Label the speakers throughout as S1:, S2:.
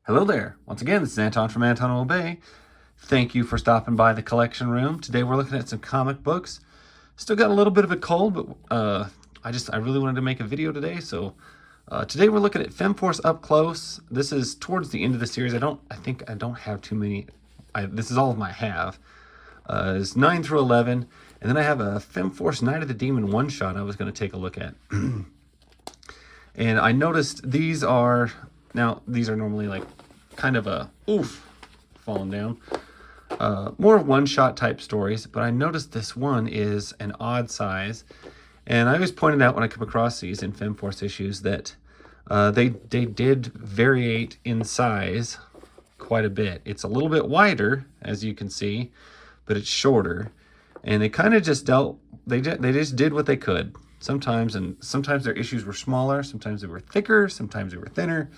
S1: Hello there. Once again, this is Anton from Anton Will Obey. Thank you for stopping by the collection room. Today we're looking at some comic books. Still got a little bit of a cold, but I really wanted to make a video today. So today we're looking at Femforce Up-Close. This is towards the end of the series. I think I don't have too many. This is all of my have. It's 9 through 11. And then I have a Femforce Night of the Demon one-shot I was going to take a look at. And I noticed these are normally like kind of a falling down, more one-shot type stories, but I noticed this one is an odd size, and I always pointed out when I come across these in Femforce issues that they did variate in size quite a bit. It's a little bit wider, as you can see, but it's shorter, and they kind of just they just did what they could sometimes, and sometimes their issues were smaller, sometimes they were thicker, sometimes they were thinner.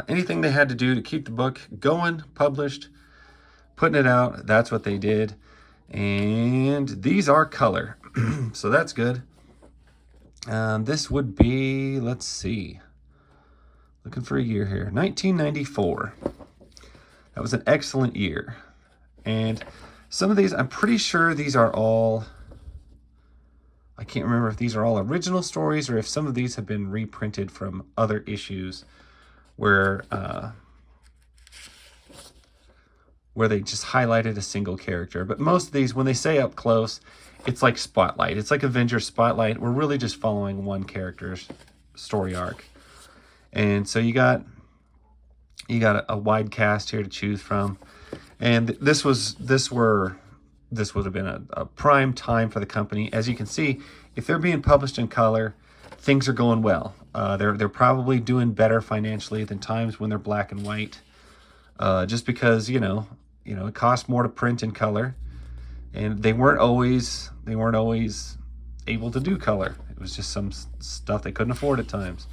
S1: Anything they had to do to keep the book going, published, putting it out, that's what they did. And these are color, so that's good. This would be, let's see, looking for a year here, 1994. That was an excellent year. And some of these, I'm pretty sure these are all, I can't remember if these are all original stories or if some of these have been reprinted from other issues where they just highlighted a single character. But most of these, when they say up close, it's like Spotlight. It's like Avengers Spotlight. We're really just following one character's story arc. And so you got a wide cast here to choose from. And this would have been a prime time for the company. As you can see, if they're being published in color, things are going well. They're probably doing better financially than times when they're black and white, just because you know it costs more to print in color, and they weren't always able to do color. It was just some stuff they couldn't afford at times,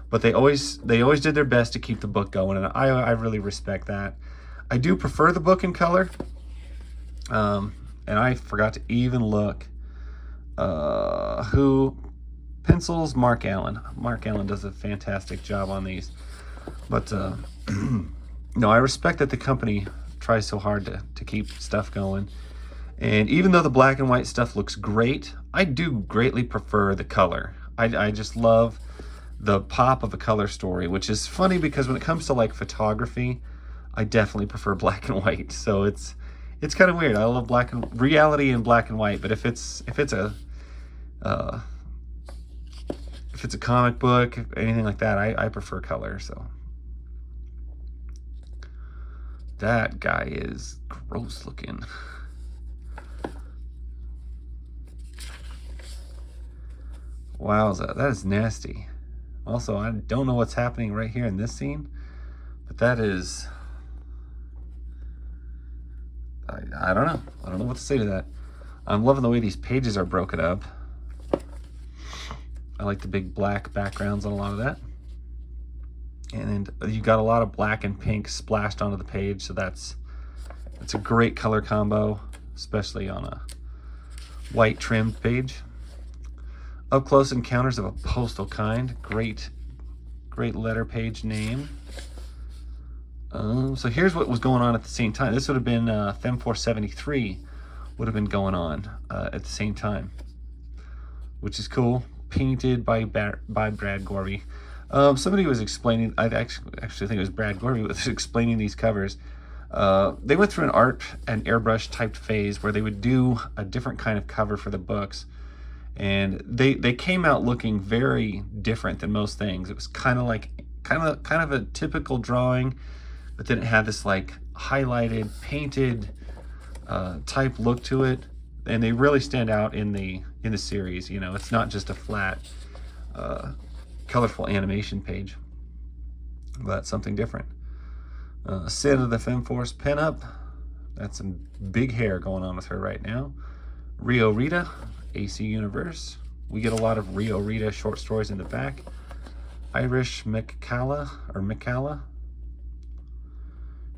S1: but they always did their best to keep the book going, and I really respect that. I do prefer the book in color, and I forgot to even look who pencils Mark Allen. Mark Allen does a fantastic job on these. But no, I respect that the company tries so hard to keep stuff going. And even though the black and white stuff looks great, I do greatly prefer the color. I just love the pop of a color story, which is funny because when it comes to like photography, I definitely prefer black and white. So it's kind of weird. I love reality in black and white, but if it's a comic book, anything like that, I prefer color. So that guy is gross looking. Wowza, that is nasty. Also, I don't know what's happening right here in this scene, but that is, I don't know. I don't know what to say to that. I'm loving the way these pages are broken up. I like the big black backgrounds on a lot of that. And you got a lot of black and pink splashed onto the page, so that's a great color combo, especially on a white trimmed page. Up Close Encounters of a Postal Kind. Great letter page name. So here's what was going on at the same time. This would have been Femforce 73 would have been going on at the same time, which is cool. Painted by Brad Gorby. Somebody was explaining, I actually think it was Brad Gorby was explaining these covers. They went through an airbrush typed phase where they would do a different kind of cover for the books, and they came out looking very different than most things. It was kind of a typical drawing, but then it had this like highlighted, painted type look to it, and they really stand out in the series. You know, it's not just a flat colorful animation page, but something different. Sid of the Femforce pinup. That's some big hair going on with her right now. Rio Rita, AC Universe. We get a lot of Rio Rita short stories in the back. Irish Micala.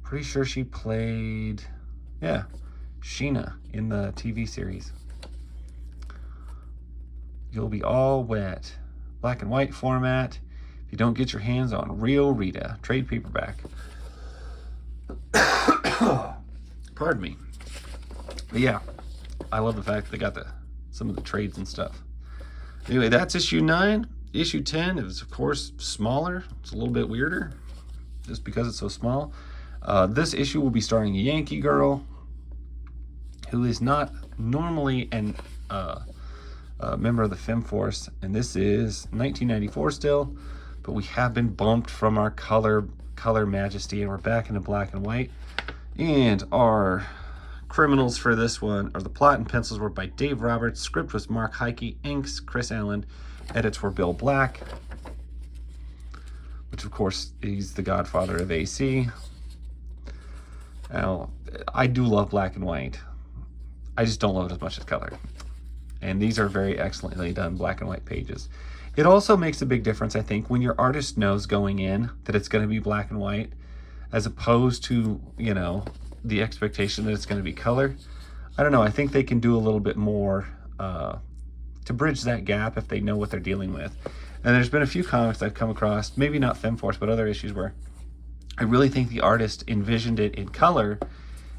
S1: Pretty sure she played, yeah, Sheena in the TV series. You'll Be All Wet. Black and white format. if you don't get your hands on Rio Rita trade paperback. Pardon me. But yeah, I love the fact they got some of the trades and stuff. Anyway, that's issue 9. Issue 10 is, of course, smaller. It's a little bit weirder just because it's so small. This issue will be starring Yankee Girl, who is not normally a member of the Femforce, and this is 1994 still, but we have been bumped from our color majesty, and we're back into black and white. And our criminals for this one, or the plot and pencils, were by Dave Roberts. Script was Mark Heike. Inks, Chris Allen. Edits were Bill Black, which of course he's the godfather of AC. Now, I do love black and white. I just don't love it as much as color. And these are very excellently done black and white pages. It also makes a big difference, I think, when your artist knows going in that it's going to be black and white, as opposed to, you know, the expectation that it's going to be color. I don't know. I think they can do a little bit more to bridge that gap if they know what they're dealing with. And there's been a few comics I've come across, maybe not Femforce, but other issues where I really think the artist envisioned it in color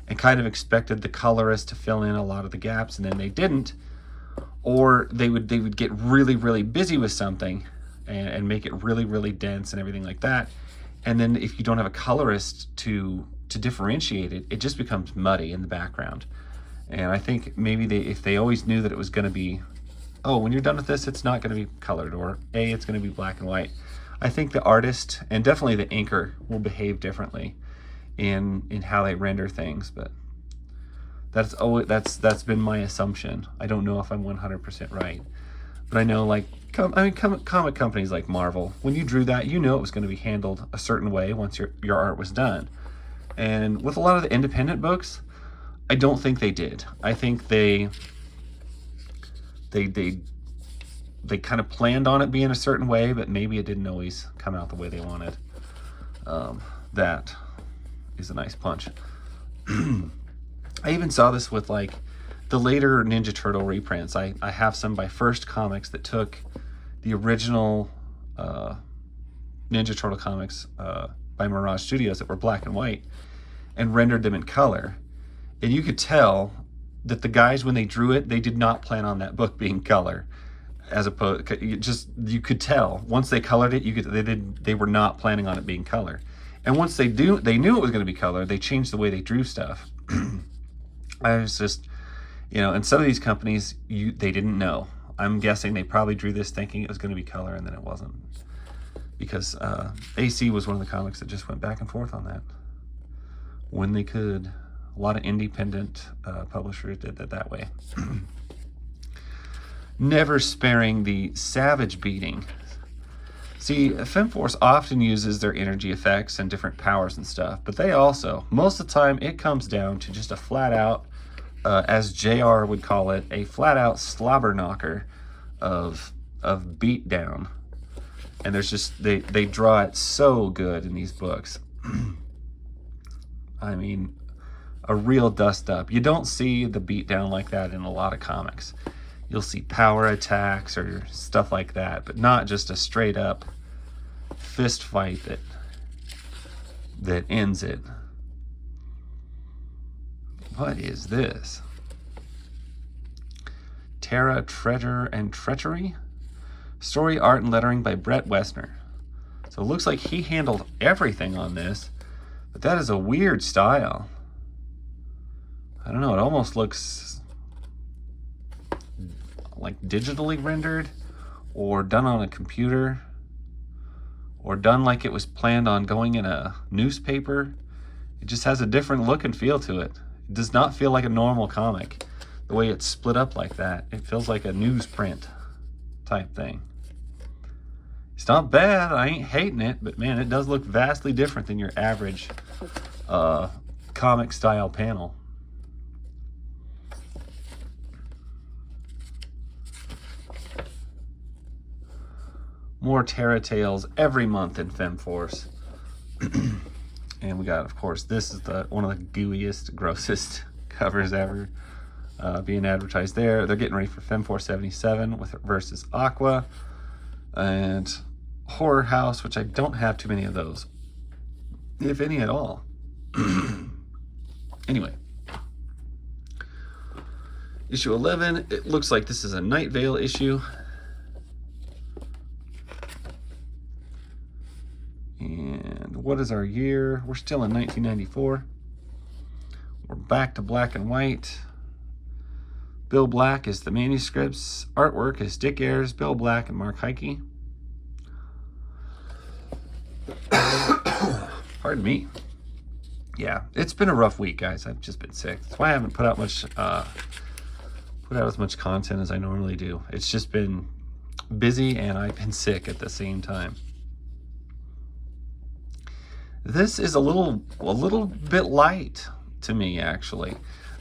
S1: and kind of expected the colorist to fill in a lot of the gaps, and then they didn't. Or they would get really, really busy with something and make it really, really dense and everything like that. And then if you don't have a colorist to differentiate it, it just becomes muddy in the background. And I think maybe if they always knew that it was going to be, oh, when you're done with this, it's not going to be colored, or it's going to be black and white. I think the artist and definitely the inker will behave differently in how they render things, but that's been my assumption. I don't know if I'm 100% right, but I know, like, comic companies like Marvel, when you drew that, you know it was going to be handled a certain way once your art was done. And with a lot of the independent books, I don't think they did. I think they kind of planned on it being a certain way, but maybe it didn't always come out the way they wanted. That is a nice punch. I even saw this with, like, the later Ninja Turtle reprints. I have some by First Comics that took the original Ninja Turtle comics by Mirage Studios that were black and white and rendered them in color. And you could tell that the guys, when they drew it, they did not plan on that book being color. As opposed, you could tell once they colored it, they were not planning on it being color. And once they knew it was going to be color, they changed the way they drew stuff. I was just, you know, and some of these companies, they didn't know. I'm guessing they probably drew this thinking it was going to be color, and then it wasn't. Because AC was one of the comics that just went back and forth on that when they could. A lot of independent publishers did that way. Never sparing the savage beating. See, Femforce often uses their energy effects and different powers and stuff, but they also, most of the time, it comes down to just a flat-out, as JR would call it, a flat-out slobber knocker of beatdown. And there's just, they draw it so good in these books. I mean, a real dust-up. You don't see the beatdown like that in a lot of comics. You'll see power attacks or stuff like that, but not just a straight-up fist fight that ends it. What is this? Terra, Treasure, and Treachery? Story, art, and lettering by Brett Wessner. So it looks like he handled everything on this, but that is a weird style. I don't know, it almost looks like digitally rendered, or done on a computer, or done like it was planned on going in a newspaper. It just has a different look and feel to it. It does not feel like a normal comic. The way it's split up like that, it feels like a newsprint type thing. It's not bad, I ain't hating it, but man, it does look vastly different than your average comic style panel. More Terra Tales every month in Femforce. And we got, of course, this is one of the gooeyest, grossest covers ever being advertised there. They're getting ready for Femforce 77 versus Aqua. And horror house, which I don't have too many of those, if any at all. Anyway, issue 11, it looks like this is a Night Vale issue. And what is our year? We're still in 1994. We're back to black and white. Bill Black is the manuscripts. Artwork is Dick Ayers, Bill Black, and Mark Heike. Pardon me. Yeah, it's been a rough week, guys. I've just been sick. That's why I haven't put out as much content as I normally do. It's just been busy, and I've been sick at the same time. This is a little bit light to me, actually.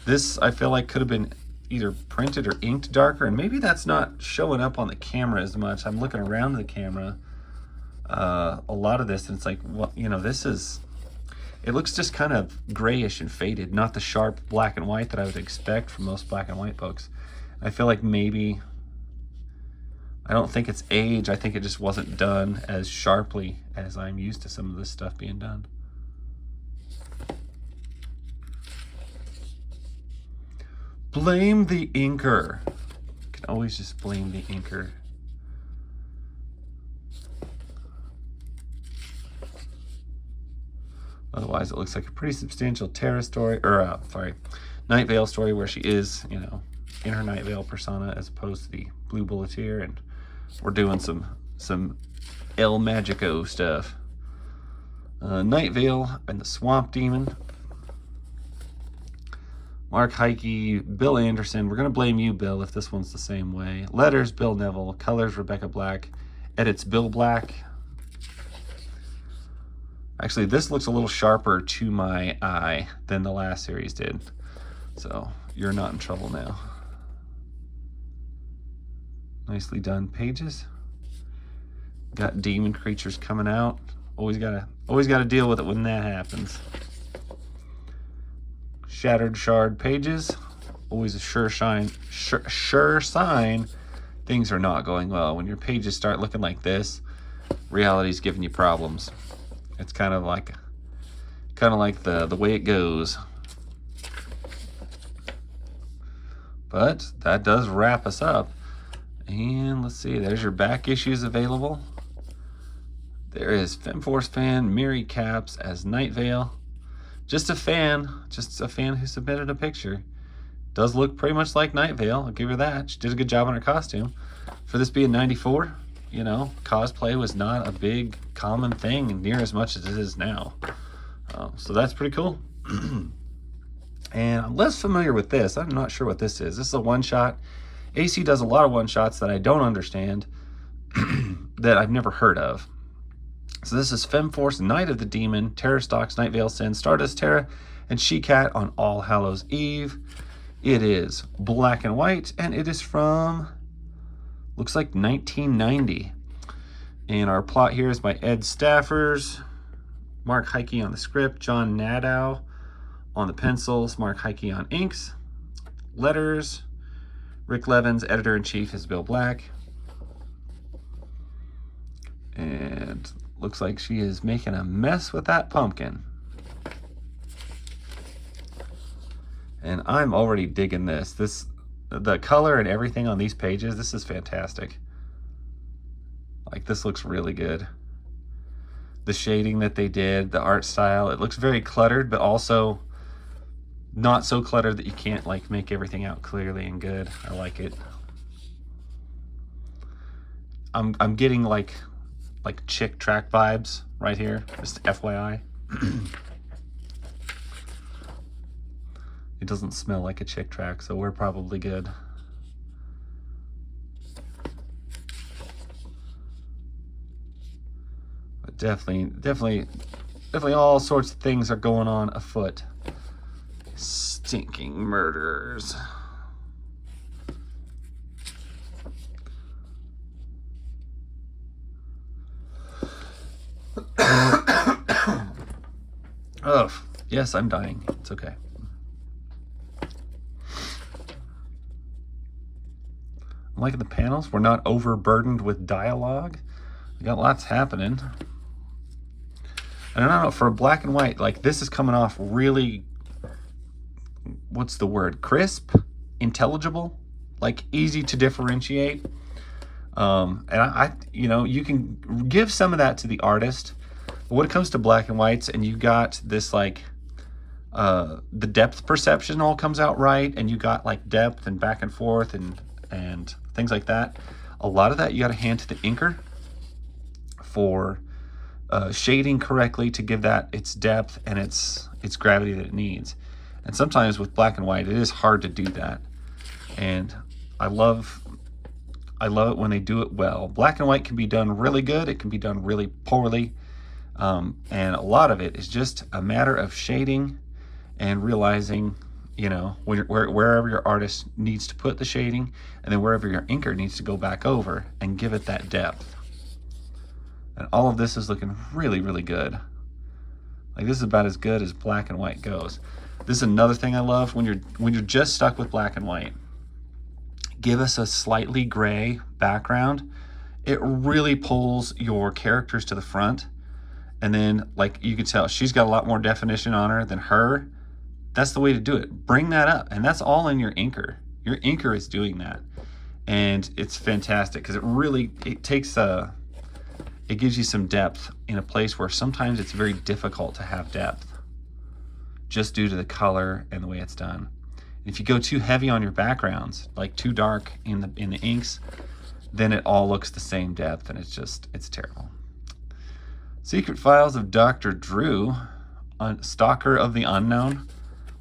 S1: This, I feel like, could have been either printed or inked darker, and maybe that's not showing up on the camera as much. I'm looking around the camera a lot of this, and it's like, well, you know, it looks just kind of grayish and faded, not the sharp black and white that I would expect from most black and white books. I feel like maybe, I don't think it's age, I think it just wasn't done as sharply as I'm used to some of this stuff being done. Blame the inker. You can always just blame the inker. Otherwise, it looks like a pretty substantial Terra story, or Night Vale story, where she is, you know, in her Night Vale persona as opposed to the Blue Bulleteer, and we're doing some El Magico stuff. Night Vale and the Swamp Demon. Mark Heike, Bill Anderson. We're going to blame you, Bill, if this one's the same way. Letters, Bill Neville. Colors, Rebecca Black. Edits, Bill Black. Actually, this looks a little sharper to my eye than the last series did. So, you're not in trouble now. Nicely done pages. Got demon creatures coming out. Always gotta deal with it when that happens. Shattered shard pages. Always a sure sign things are not going well. When your pages start looking like this, reality's giving you problems. It's kind of like the way it goes. But that does wrap us up. And let's see, there's your back issues available. There is Femforce fan Mary Caps as Night Vale. Just a fan who submitted a picture. Does look pretty much like Night Vale, I'll give her that. She did a good job on her costume. For this being 94, you know, cosplay was not a big common thing near as much as it is now. So that's pretty cool. And I'm less familiar with this. I'm not sure what this is. This is a one-shot. AC does a lot of one-shots that I don't understand, that I've never heard of. So this is Femforce, Night of the Demon, Terror Stalks, Night Vale Sin, Stardust Terra, and She-Cat on All Hallows Eve. It is black and white, and it is from, looks like 1990. And our plot here is by Ed Staffers, Mark Heike on the script, John Nadow on the pencils, Mark Heike on inks, letters, Rick Levins, editor-in-chief, is Bill Black. And looks like she is making a mess with that pumpkin. And I'm already digging this. The color and everything on these pages, this is fantastic. Like, this looks really good. The shading that they did, the art style, it looks very cluttered, but also not so cluttered that you can't like make everything out clearly and good. I like it. I'm getting like chick track vibes right here, just FYI. It doesn't smell like a chick track, so we're probably good. But definitely all sorts of things are going on afoot. Stinking murderers. Oh, yes, I'm dying. It's okay. I'm liking the panels. We're not overburdened with dialogue. We got lots happening. And I don't know, for a black and white, like this is coming off really, what's the word? Crisp, intelligible, like easy to differentiate. And I, you know, you can give some of that to the artist. But when it comes to black and whites, and you got this like, the depth perception all comes out right, and you got like depth and back and forth and things like that. A lot of that you got to hand to the inker for shading correctly to give that its depth and its gravity that it needs. And sometimes with black and white, it is hard to do that. And I love it when they do it well. Black and white can be done really good. It can be done really poorly. And a lot of it is just a matter of shading and realizing, you know, wherever your artist needs to put the shading, and then wherever your inker needs to go back over and give it that depth. And all of this is looking really, really good. Like this is about as good as black and white goes. This is another thing I love when you're just stuck with black and white. Give us a slightly gray background. It really pulls your characters to the front. And then, like you can tell, she's got a lot more definition on her than her. That's the way to do it. Bring that up. And that's all in your inker. Your inker is doing that. And it's fantastic because it gives you some depth in a place where sometimes it's very difficult to have depth just due to the color and the way it's done. If you go too heavy on your backgrounds, like too dark in the inks, then it all looks the same depth, and it's terrible. Secret Files of Dr. Drew, Stalker of the Unknown.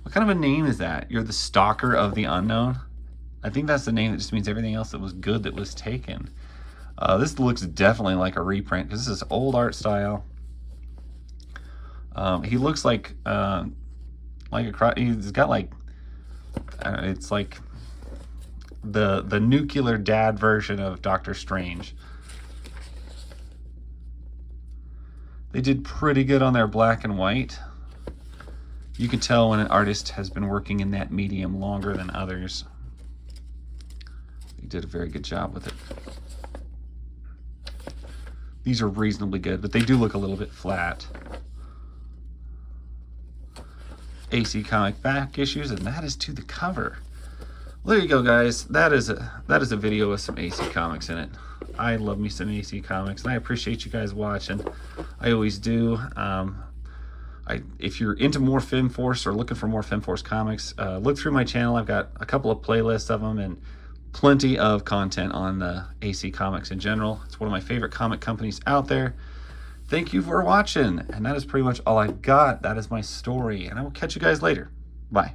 S1: What kind of a name is that? You're the Stalker of the Unknown? I think that's the name that just means everything else that was good that was taken. This looks definitely like a reprint because this is old art style. He looks like he's got like, it's like the nuclear dad version of Doctor Strange. They did pretty good on their black and white. You can tell when an artist has been working in that medium longer than others. They did a very good job with it. These are reasonably good, but they do look a little bit flat. AC Comic back issues, and that is to the cover. Well, there you go, guys. That is a video with some AC Comics in it. I love me some AC Comics, and I appreciate you guys watching. I always do. If you're into more Femforce or looking for more Femforce comics, look through my channel. I've got a couple of playlists of them and plenty of content on the AC Comics in general. It's one of my favorite comic companies out there. Thank you for watching, and that is pretty much all I've got. That is my story, and I will catch you guys later. Bye.